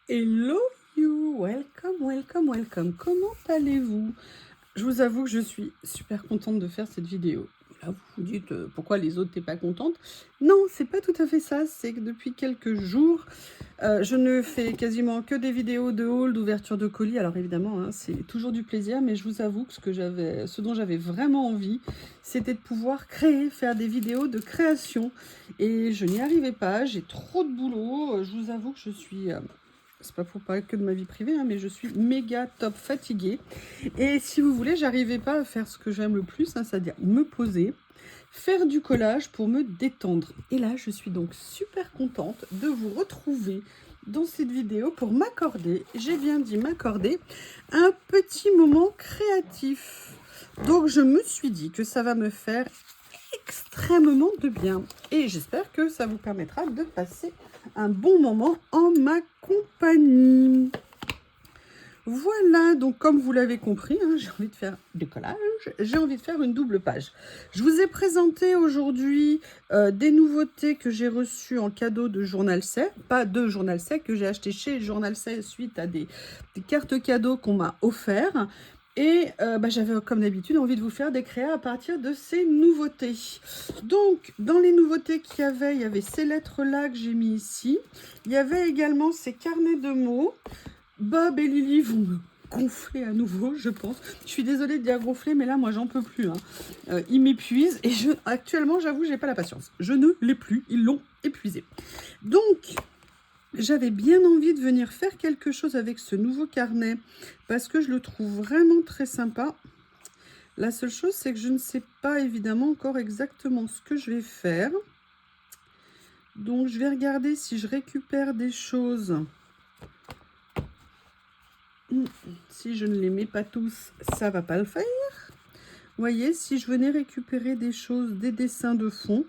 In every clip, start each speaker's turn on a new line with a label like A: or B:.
A: Hello you, welcome, welcome, welcome. Comment allez-vous? Je vous avoue que je suis super contente de faire cette vidéo. Là, vous vous dites pourquoi les autres t'es pas contente? Non, c'est pas tout à fait ça. C'est que depuis quelques jours, je ne fais quasiment que des vidéos de haul, d'ouverture de colis. Alors évidemment, hein, c'est toujours du plaisir, mais je vous avoue que ce dont j'avais vraiment envie, c'était de pouvoir créer, faire des vidéos de création. Et je n'y arrivais pas. J'ai trop de boulot. Je vous avoue que je suis c'est pas pour parler que de ma vie privée, hein, mais je suis méga top fatiguée. Et si vous voulez, j'arrivais pas à faire ce que j'aime le plus, hein, c'est-à-dire me poser, faire du collage pour me détendre. Et là, je suis donc super contente de vous retrouver dans cette vidéo pour m'accorder, j'ai bien dit m'accorder, un petit moment créatif. Donc je me suis dit que ça va me faire extrêmement de bien. Et j'espère que ça vous permettra de passer un bon moment en ma compagnie. Voilà, donc comme vous l'avez compris, hein, j'ai envie de faire du collage, j'ai envie de faire une double page. Je vous ai présenté aujourd'hui des nouveautés que j'ai reçues en cadeau de Journal C, pas de Journal C, que j'ai acheté chez Journal C suite à des cartes cadeaux qu'on m'a offertes. Et j'avais comme d'habitude envie de vous faire des créas à partir de ces nouveautés. Donc, dans les nouveautés qu'il y avait ces lettres-là que j'ai mis ici. Il y avait également ces carnets de mots. Bob et Lily vont me gonfler à nouveau, je pense. Je suis désolée de dire gonfler, mais là, moi, j'en peux plus. Hein. Ils m'épuisent et actuellement, j'avoue, j'ai pas la patience. Je ne l'ai plus, ils l'ont épuisé. Donc, j'avais bien envie de venir faire quelque chose avec ce nouveau carnet parce que je le trouve vraiment très sympa. La seule chose, c'est que je ne sais pas évidemment encore exactement ce que je vais faire. Donc, je vais regarder si je récupère des choses. Si je ne les mets pas tous, ça va pas le faire. Vous voyez, si je venais récupérer des choses, des dessins de fond,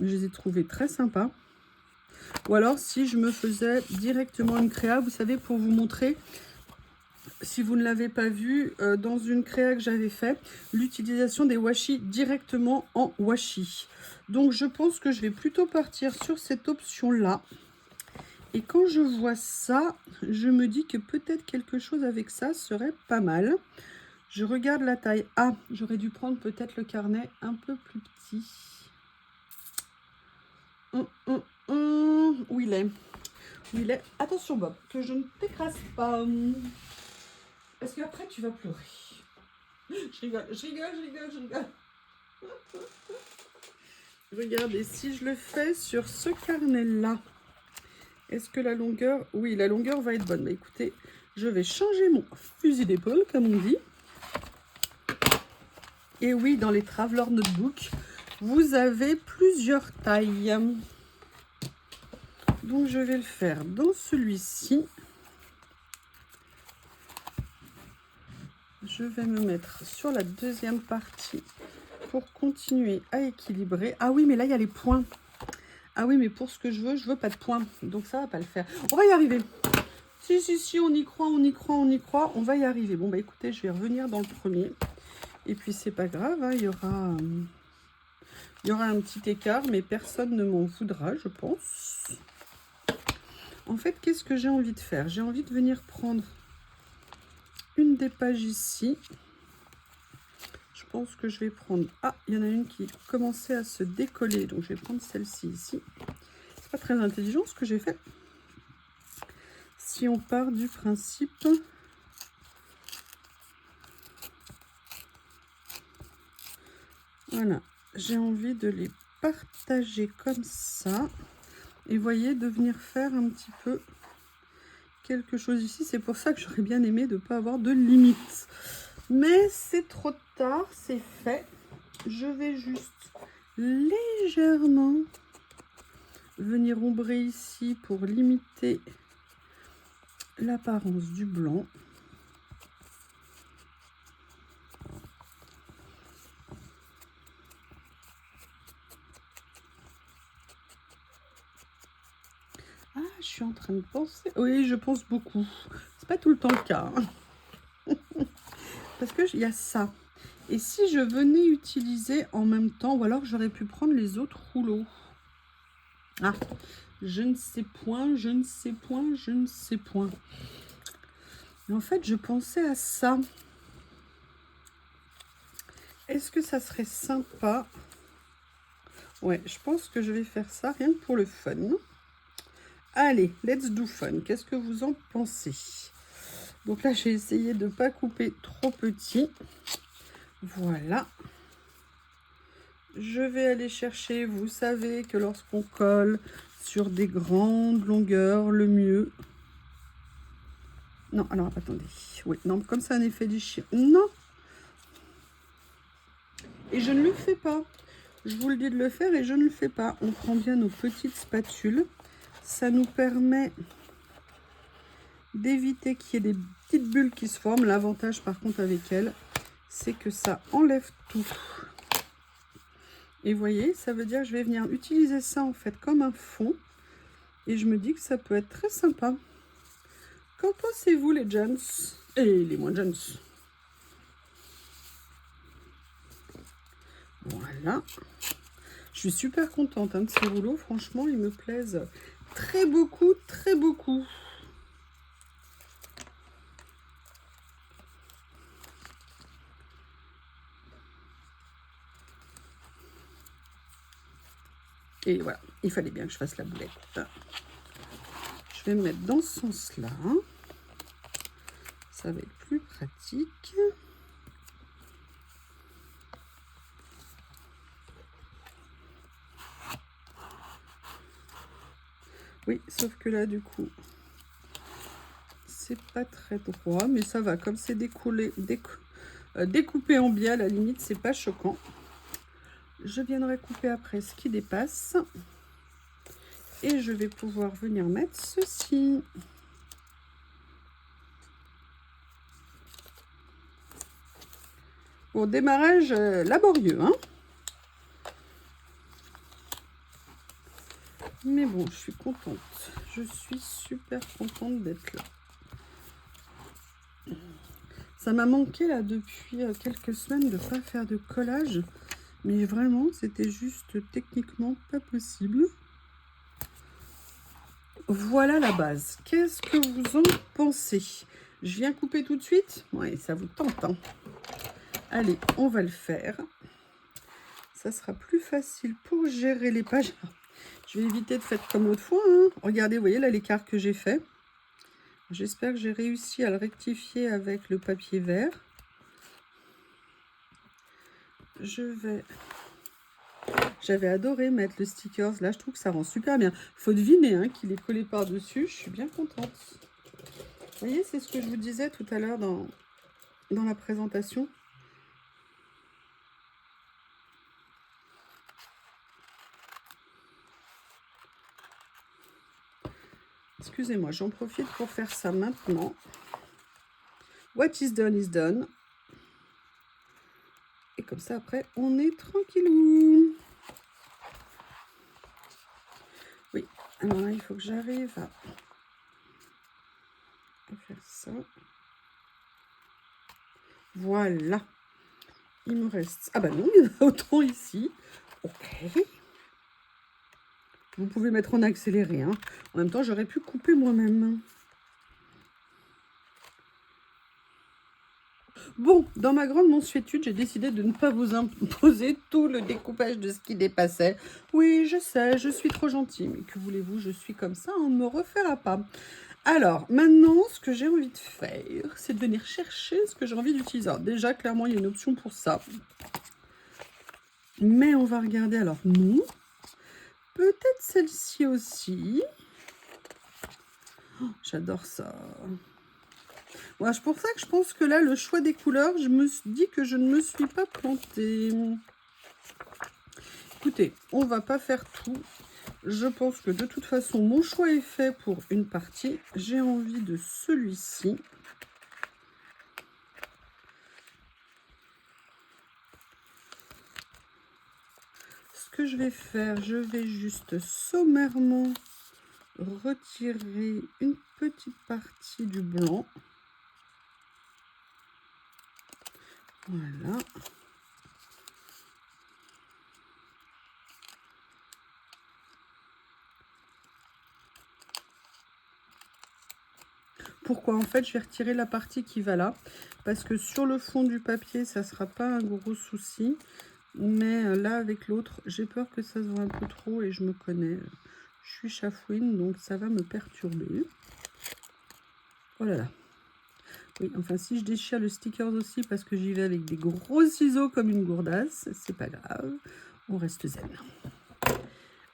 A: je les ai trouvés très sympas. Ou alors, si je me faisais directement une créa, vous savez, pour vous montrer, si vous ne l'avez pas vu, dans une créa que j'avais fait, l'utilisation des washi directement en washi. Donc, je pense que je vais plutôt partir sur cette option-là. Et quand je vois ça, je me dis que peut-être quelque chose avec ça serait pas mal. Je regarde la taille. Ah, j'aurais dû prendre peut-être le carnet un peu plus petit. Où il est? Où il est? Attention Bob, que je ne t'écrase pas. Parce qu'après tu vas pleurer. Je rigole, je rigole, je rigole, je rigole. Regardez, si je le fais sur ce carnet-là, est-ce que la longueur... Oui, la longueur va être bonne. Bah, écoutez, je vais changer mon fusil d'épaule, comme on dit. Et oui, dans les Traveler Notebook, vous avez plusieurs tailles. Donc, je vais le faire dans celui-ci. Je vais me mettre sur la deuxième partie pour continuer à équilibrer. Ah oui, mais là, il y a les points. Ah oui, mais pour ce que je veux pas de points. Donc, ça va pas le faire. On va y arriver. Si, on y croit, on y croit, on y croit. On va y arriver. Bon, bah écoutez, je vais revenir dans le premier. Et puis, c'est pas grave, hein, il y aura un petit écart, mais personne ne m'en voudra, je pense. En fait, qu'est-ce que j'ai envie de faire? J'ai envie de venir prendre une des pages ici. Je pense que je vais prendre... Ah, il y en a une qui commençait à se décoller, donc je vais prendre celle-ci ici. C'est pas très intelligent ce que j'ai fait. Si on part du principe... Voilà, j'ai envie de les partager comme ça. Et voyez, de venir faire un petit peu quelque chose ici. C'est pour ça que j'aurais bien aimé de ne pas avoir de limite. Mais c'est trop tard, c'est fait. Je vais juste légèrement venir ombrer ici pour limiter l'apparence du blanc. Ah, je suis en train de penser. Oui, je pense beaucoup. C'est pas tout le temps le cas. Hein. Parce que il y a ça. Et si je venais utiliser en même temps, ou alors j'aurais pu prendre les autres rouleaux. Ah, Je ne sais point, je ne sais point, je ne sais point. Mais en fait, je pensais à ça. Est-ce que ça serait sympa? Ouais, je pense que je vais faire ça rien que pour le fun. Allez, let's do fun. Qu'est-ce que vous en pensez? Donc là, j'ai essayé de ne pas couper trop petit. Voilà. Je vais aller chercher, vous savez que lorsqu'on colle sur des grandes longueurs, le mieux... Non, alors attendez. Oui, non, comme ça un effet déchirant. Non. Et je ne le fais pas. Je vous le dis de le faire et je ne le fais pas. On prend bien nos petites spatules. Ça nous permet d'éviter qu'il y ait des petites bulles qui se forment. L'avantage par contre avec elle, c'est que ça enlève tout. Et vous voyez, ça veut dire que je vais venir utiliser ça en fait comme un fond. Et je me dis que ça peut être très sympa. Qu'en pensez-vous les gens? Et les moins jeunes? Voilà. Je suis super contente de ces rouleaux. Franchement, ils me plaisent très beaucoup, très beaucoup. Et voilà, il fallait bien que je fasse la boulette. Je vais me mettre dans ce sens-là. Ça va être plus pratique. Oui, sauf que là, du coup, c'est pas très droit, mais ça va. Comme c'est découpé en biais, à la limite, c'est pas choquant. Je viendrai couper après ce qui dépasse. Et je vais pouvoir venir mettre ceci. Bon, démarrage laborieux, hein. Mais bon, je suis contente. Je suis super contente d'être là. Ça m'a manqué là depuis quelques semaines de ne pas faire de collage. Mais vraiment, c'était juste techniquement pas possible. Voilà la base. Qu'est-ce que vous en pensez? Je viens couper tout de suite? Oui, ça vous tente, hein. Allez, on va le faire. Ça sera plus facile pour gérer les pages. Je vais éviter de faire comme l'autre fois, hein. Regardez, vous voyez là l'écart que j'ai fait. J'espère que j'ai réussi à le rectifier avec le papier vert. J'avais adoré mettre le stickers. Là, je trouve que ça rend super bien. Il faut deviner hein, qu'il est collé par-dessus. Je suis bien contente. Vous voyez, c'est ce que je vous disais tout à l'heure dans la présentation. Excusez-moi, j'en profite pour faire ça maintenant. What is done is done. Et comme ça, après, on est tranquillou. Oui, alors là, il faut que j'arrive à faire ça. Voilà. Il me reste... Ah bah non, il y en a autant ici. Ok. Vous pouvez mettre en accéléré. Hein. En même temps, j'aurais pu couper moi-même. Bon, dans ma grande mansuétude, j'ai décidé de ne pas vous imposer tout le découpage de ce qui dépassait. Oui, je sais, je suis trop gentille, mais que voulez-vous, je suis comme ça, on ne me refera pas. Alors, maintenant, ce que j'ai envie de faire, c'est de venir chercher ce que j'ai envie d'utiliser. Alors, déjà, clairement, il y a une option pour ça. Mais on va regarder, alors, non. Peut-être celle-ci aussi. Oh, j'adore ça. Ouais, c'est pour ça que je pense que là, le choix des couleurs, je me dis que je ne me suis pas plantée. Écoutez, on va pas faire tout. Je pense que de toute façon, mon choix est fait pour une partie. J'ai envie de celui-ci. Ce que je vais faire, je vais juste sommairement retirer une petite partie du blanc. Voilà. pourquoi. En fait, je vais retirer la partie qui va là. Parce que sur le fond du papier, ça ne sera pas un gros souci. Mais là, avec l'autre, j'ai peur que ça se voit un peu trop. Et je me connais. Je suis chafouine, donc ça va me perturber. Oh là là. Oui, enfin, si je déchire le sticker aussi, parce que j'y vais avec des gros ciseaux comme une gourdasse, c'est pas grave. On reste zen.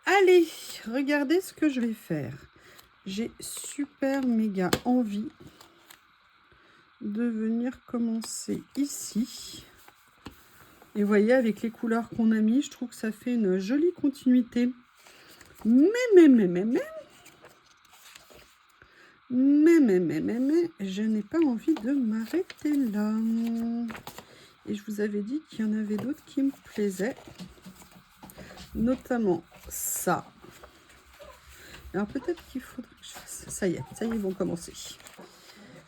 A: Allez, regardez ce que je vais faire. J'ai super méga envie de venir commencer ici. Et vous voyez, avec les couleurs qu'on a mis, je trouve que ça fait une jolie continuité. Mais, je n'ai pas envie de m'arrêter là. Et je vous avais dit qu'il y en avait d'autres qui me plaisaient. Notamment ça. Alors peut-être qu'il faudrait que je fasse... Ça y est, ils vont commencer.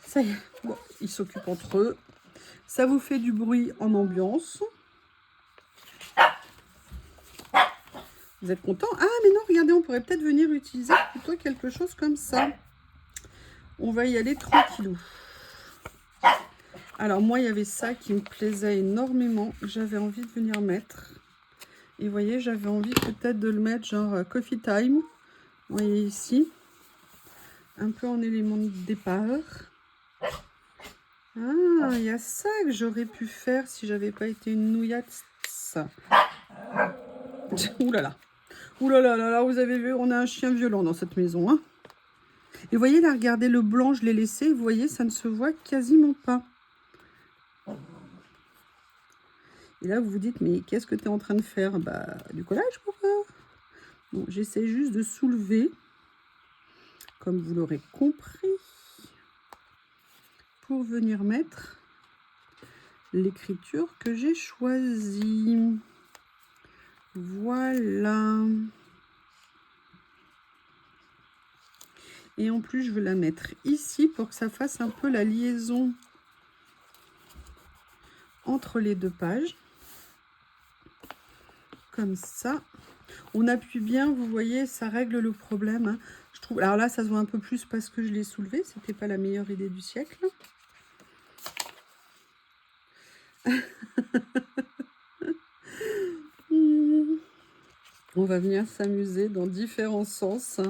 A: Ça y est, bon, ils s'occupent entre eux. Ça vous fait du bruit en ambiance. Vous êtes content? Ah, mais non, regardez, on pourrait peut-être venir utiliser plutôt quelque chose comme ça. On va y aller tranquillou. Alors, moi, il y avait ça qui me plaisait énormément. J'avais envie de venir mettre. Et vous voyez, j'avais envie peut-être de le mettre genre Coffee Time. Vous voyez ici. Un peu en élément de départ. Ah, il y a ça que j'aurais pu faire si j'avais pas été une nouillette. Ça. Ouh là là. Ouh là là là là, vous avez vu, on a un chien violent dans cette maison. Hein. Et vous voyez là, regardez le blanc, je l'ai laissé. Vous voyez, ça ne se voit quasiment pas. Et là, vous vous dites, mais qu'est-ce que tu es en train de faire? Bah, du collage, pourquoi? Bon, j'essaie juste de soulever, comme vous l'aurez compris, pour venir mettre l'écriture que j'ai choisie. Voilà. Et en plus, je veux la mettre ici pour que ça fasse un peu la liaison entre les deux pages. Comme ça. On appuie bien, vous voyez, ça règle le problème. Hein. Je trouve. Alors là, ça se voit un peu plus parce que je l'ai soulevé. C'était pas la meilleure idée du siècle. On va venir s'amuser dans différents sens.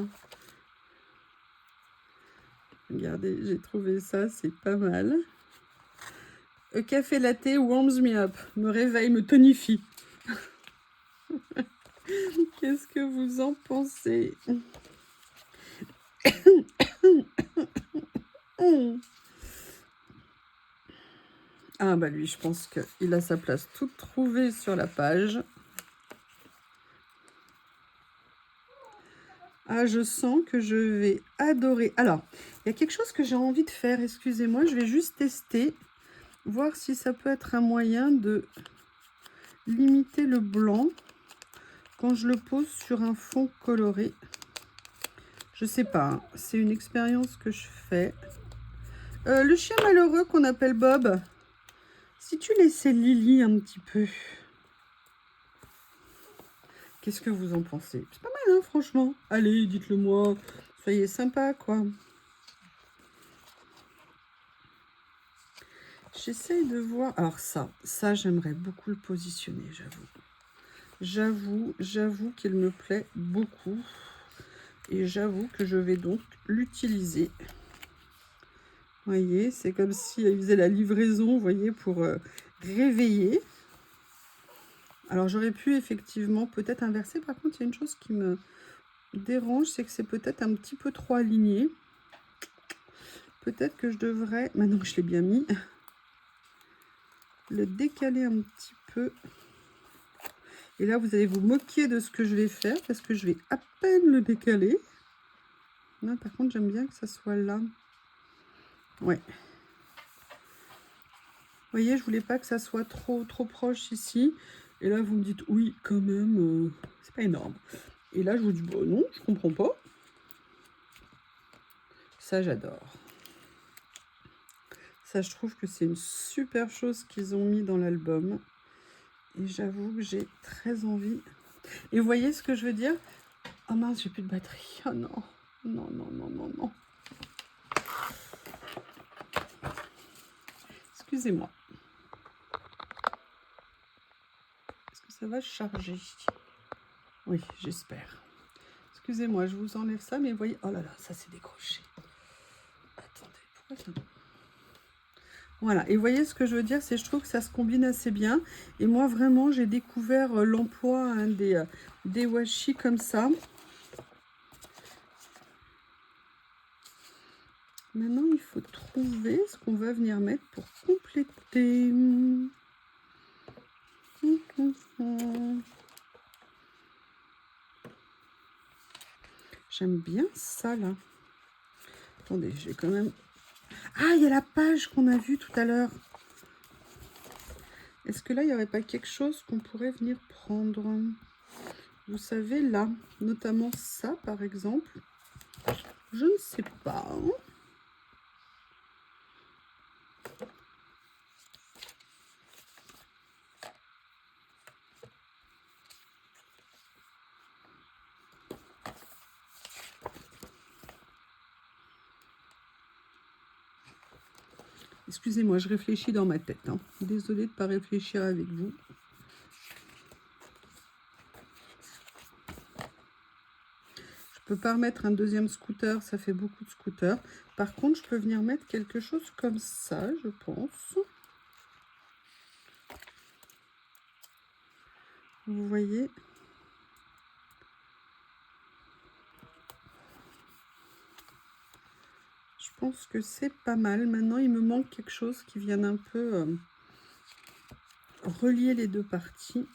A: Regardez, j'ai trouvé ça, c'est pas mal. A café latte warms me up, me réveille, me tonifie. Qu'est-ce que vous en pensez? Ah bah lui, je pense qu'il a sa place toute trouvée sur la page. Ah, je sens que je vais adorer. Alors, il y a quelque chose que j'ai envie de faire. Excusez-moi, je vais juste tester. Voir si ça peut être un moyen de limiter le blanc quand je le pose sur un fond coloré. Je sais pas, hein. C'est une expérience que je fais. Le chien malheureux qu'on appelle Bob, si tu laissais Lily un petit peu... Qu'est-ce que vous en pensez? C'est pas mal, hein, franchement. Allez, dites-le moi. Soyez sympa, quoi. J'essaye de voir... Alors ça j'aimerais beaucoup le positionner, j'avoue. J'avoue qu'il me plaît beaucoup. Et j'avoue que je vais donc l'utiliser. Vous voyez, c'est comme si il faisait la livraison, vous voyez, pour réveiller. Alors, j'aurais pu effectivement peut-être inverser. Par contre, il y a une chose qui me dérange, c'est que c'est peut-être un petit peu trop aligné. Peut-être que je devrais, maintenant que je l'ai bien mis, le décaler un petit peu. Et là, vous allez vous moquer de ce que je vais faire parce que je vais à peine le décaler. Là, par contre, j'aime bien que ça soit là. Ouais. Vous voyez, je voulais pas que ça soit trop proche ici. Et là, vous me dites, oui, quand même, c'est pas énorme. Et là, je vous dis, bon, non, je comprends pas. Ça, j'adore. Ça, je trouve que c'est une super chose qu'ils ont mis dans l'album. Et j'avoue que j'ai très envie. Et vous voyez ce que je veux dire? Oh mince, j'ai plus de batterie. Oh non. Non. Excusez-moi. Est-ce que ça va charger? Oui, j'espère. Excusez-moi, je vous enlève ça, mais vous voyez... Oh là là, ça s'est décroché. Attendez, pourquoi ça... Voilà, et vous voyez ce que je veux dire, c'est je trouve que ça se combine assez bien. Et moi, vraiment, j'ai découvert l'emploi hein, des washi comme ça. Maintenant, il faut trouver ce qu'on va venir mettre pour compléter. J'aime bien ça, là. Attendez, je vais quand même... Ah, il y a la page qu'on a vue tout à l'heure. Est-ce que là, il n'y aurait pas quelque chose qu'on pourrait venir prendre? Vous savez, là, notamment ça, par exemple. Je ne sais pas. Excusez-moi, je réfléchis dans ma tête. Hein. Désolée de ne pas réfléchir avec vous. Je peux pas remettre un deuxième scooter, ça fait beaucoup de scooters. Par contre, je peux venir mettre quelque chose comme ça, je pense. Vous voyez? Je pense que c'est pas mal. Maintenant, il me manque quelque chose qui vienne un peu relier les deux parties.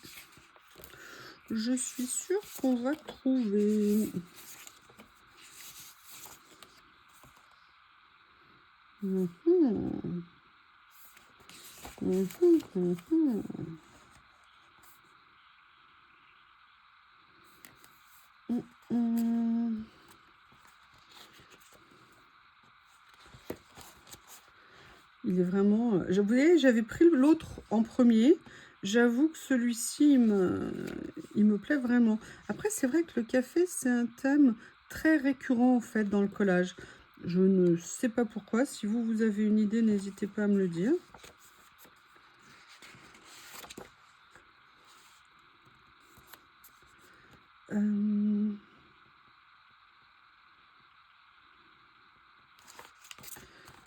A: Je suis sûre qu'on va trouver. Il est vraiment... Vous voyez, j'avais pris l'autre en premier. J'avoue que celui-ci, il me plaît vraiment. Après, c'est vrai que le café, c'est un thème très récurrent, en fait, dans le collage. Je ne sais pas pourquoi. Si vous, vous avez une idée, n'hésitez pas à me le dire.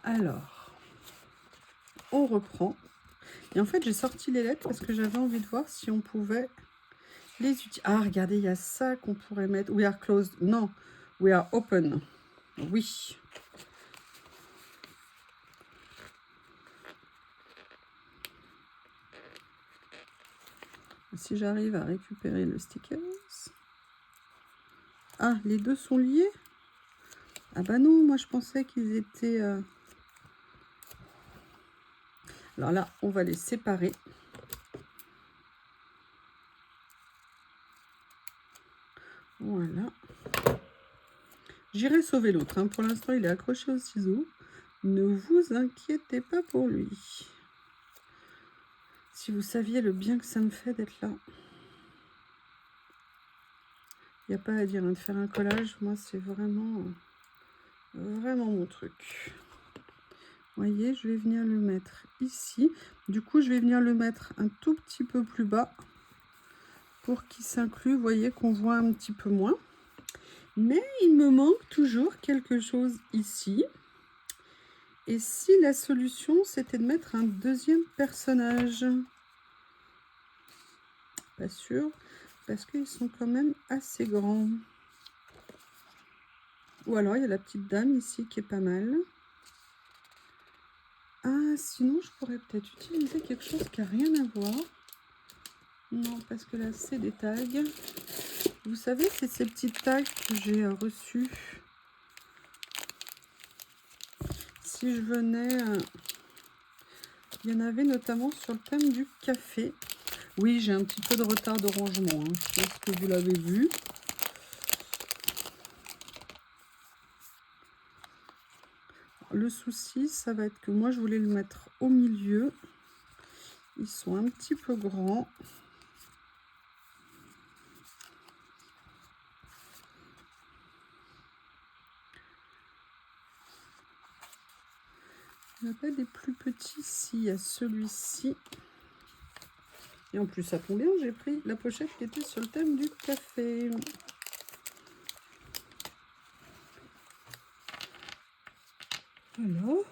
A: Alors, on reprend. Et en fait, j'ai sorti les lettres parce que j'avais envie de voir si on pouvait les utiliser. Ah, regardez, il y a ça qu'on pourrait mettre. We are closed. Non, we are open. Oui. Si j'arrive à récupérer le stickers. Ah, les deux sont liés? Ah bah non, moi je pensais qu'ils étaient... Alors là, on va les séparer. Voilà. J'irai sauver l'autre. Hein. Pour l'instant, il est accroché au ciseau. Ne vous inquiétez pas pour lui. Si vous saviez le bien que ça me fait d'être là. Il n'y a pas à dire, hein, de faire un collage, moi c'est vraiment mon truc. Vous voyez, je vais venir le mettre ici. Du coup, je vais venir le mettre un tout petit peu plus bas pour qu'il s'inclue. Vous voyez qu'on voit un petit peu moins. Mais il me manque toujours quelque chose ici. Et si la solution, c'était de mettre un deuxième personnage? Pas sûr, parce qu'ils sont quand même assez grands. Ou alors, il y a la petite dame ici qui est pas mal. Ah, sinon, je pourrais peut-être utiliser quelque chose qui n'a rien à voir. Non, parce que là, c'est des tags. Vous savez, c'est ces petits tags que j'ai reçus. Si je venais... il y en avait notamment sur le thème du café. Oui, j'ai un petit peu de retard de rangement. Hein. Je pense que vous l'avez vu. Le souci, ça va être que moi, je voulais le mettre au milieu. Ils sont un petit peu grands. Il n'y en a pas des plus petits. Si, il y a celui-ci. Et en plus, ça tombe bien, j'ai pris la pochette qui était sur le thème du café. Voilà. Vous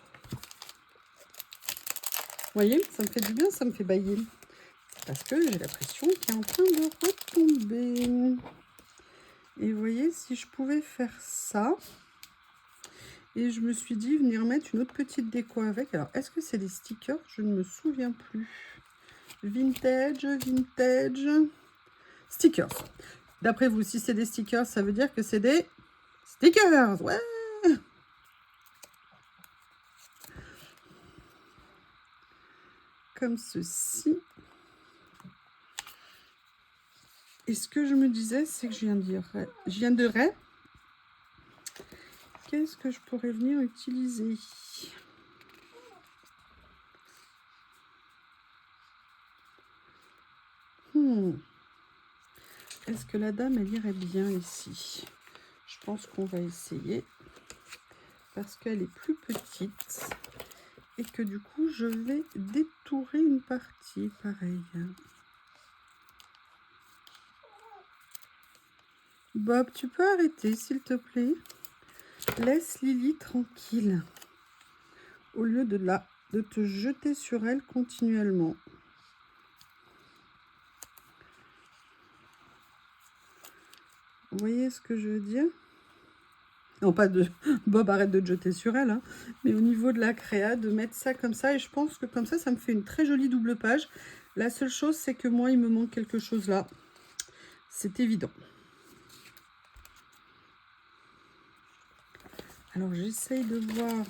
A: voyez, ça me fait du bien, ça me fait bailler. Parce que j'ai l'impression qu'il est en train de retomber. Et vous voyez, si je pouvais faire ça... Et je me suis dit venir mettre une autre petite déco avec. Alors, est-ce que c'est des stickers? Je ne me souviens plus. Vintage, vintage. Stickers. D'après vous, si c'est des stickers, ça veut dire que c'est des stickers. Ouais. Comme ceci. Et ce que je me disais, c'est que je viendrais. Qu'est-ce que je pourrais venir utiliser? Est-ce que la dame, elle irait bien ici? Je pense qu'on va essayer. Parce qu'elle est plus petite. Et que du coup, je vais détourer une partie. Pareil. Bob, tu peux arrêter, s'il te plaît? Laisse Lily tranquille. Au lieu de te jeter sur elle continuellement. Vous voyez ce que je veux dire? Non, pas de... Bob, arrête de te jeter sur elle. Hein. Mais au niveau de la créa, de mettre ça comme ça. Et je pense que comme ça me fait une très jolie double page. La seule chose, c'est que moi, il me manque quelque chose là. C'est évident. Alors, j'essaye de voir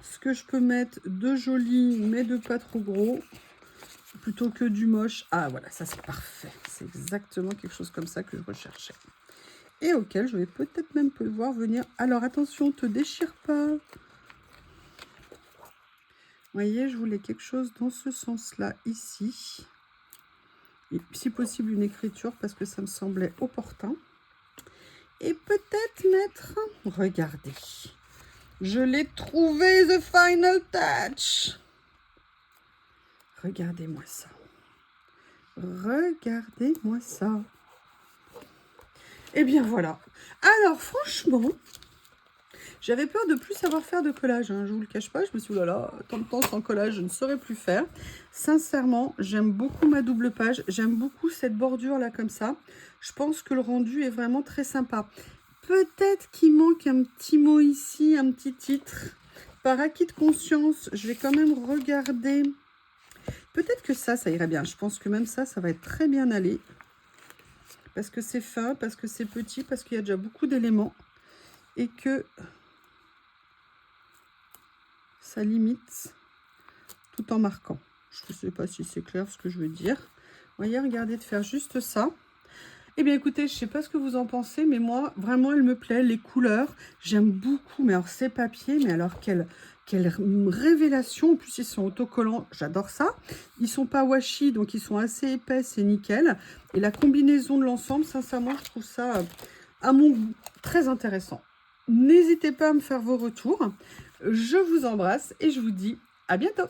A: ce que je peux mettre de joli, mais de pas trop gros, plutôt que du moche. Ah, voilà, ça, c'est parfait. C'est exactement quelque chose comme ça que je recherchais. Et auquel je vais peut-être même pouvoir venir. Alors, attention, te déchire pas. Vous voyez, je voulais quelque chose dans ce sens-là, ici. Et si possible, une écriture, parce que ça me semblait opportun. Et peut-être mettre... Regardez. Je l'ai trouvé, the final touch. Regardez-moi ça. Regardez-moi ça. Et bien voilà. Alors franchement, j'avais peur de plus savoir faire de collage. Hein. Je vous le cache pas. Je me suis dit, oh là là, tant de temps sans collage, je ne saurais plus faire. Sincèrement, j'aime beaucoup ma double page. J'aime beaucoup cette bordure là comme ça. Je pense que le rendu est vraiment très sympa. Peut-être qu'il manque un petit mot ici, un petit titre. Par acquis de conscience, je vais quand même regarder. Peut-être que ça irait bien. Je pense que même ça va être très bien allé. Parce que c'est fin, parce que c'est petit, parce qu'il y a déjà beaucoup d'éléments. Et que ça limite tout en marquant. Je ne sais pas si c'est clair ce que je veux dire. Vous voyez, regardez de faire juste ça. Eh bien, écoutez, je ne sais pas ce que vous en pensez, mais moi, vraiment, elle me plaît. Les couleurs, j'aime beaucoup. Mais alors, ces papiers, mais alors, quelle révélation. En plus, ils sont autocollants. J'adore ça. Ils ne sont pas washi, donc ils sont assez épais. C'est nickel. Et la combinaison de l'ensemble, sincèrement, je trouve ça, à mon goût, très intéressant. N'hésitez pas à me faire vos retours. Je vous embrasse et je vous dis à bientôt.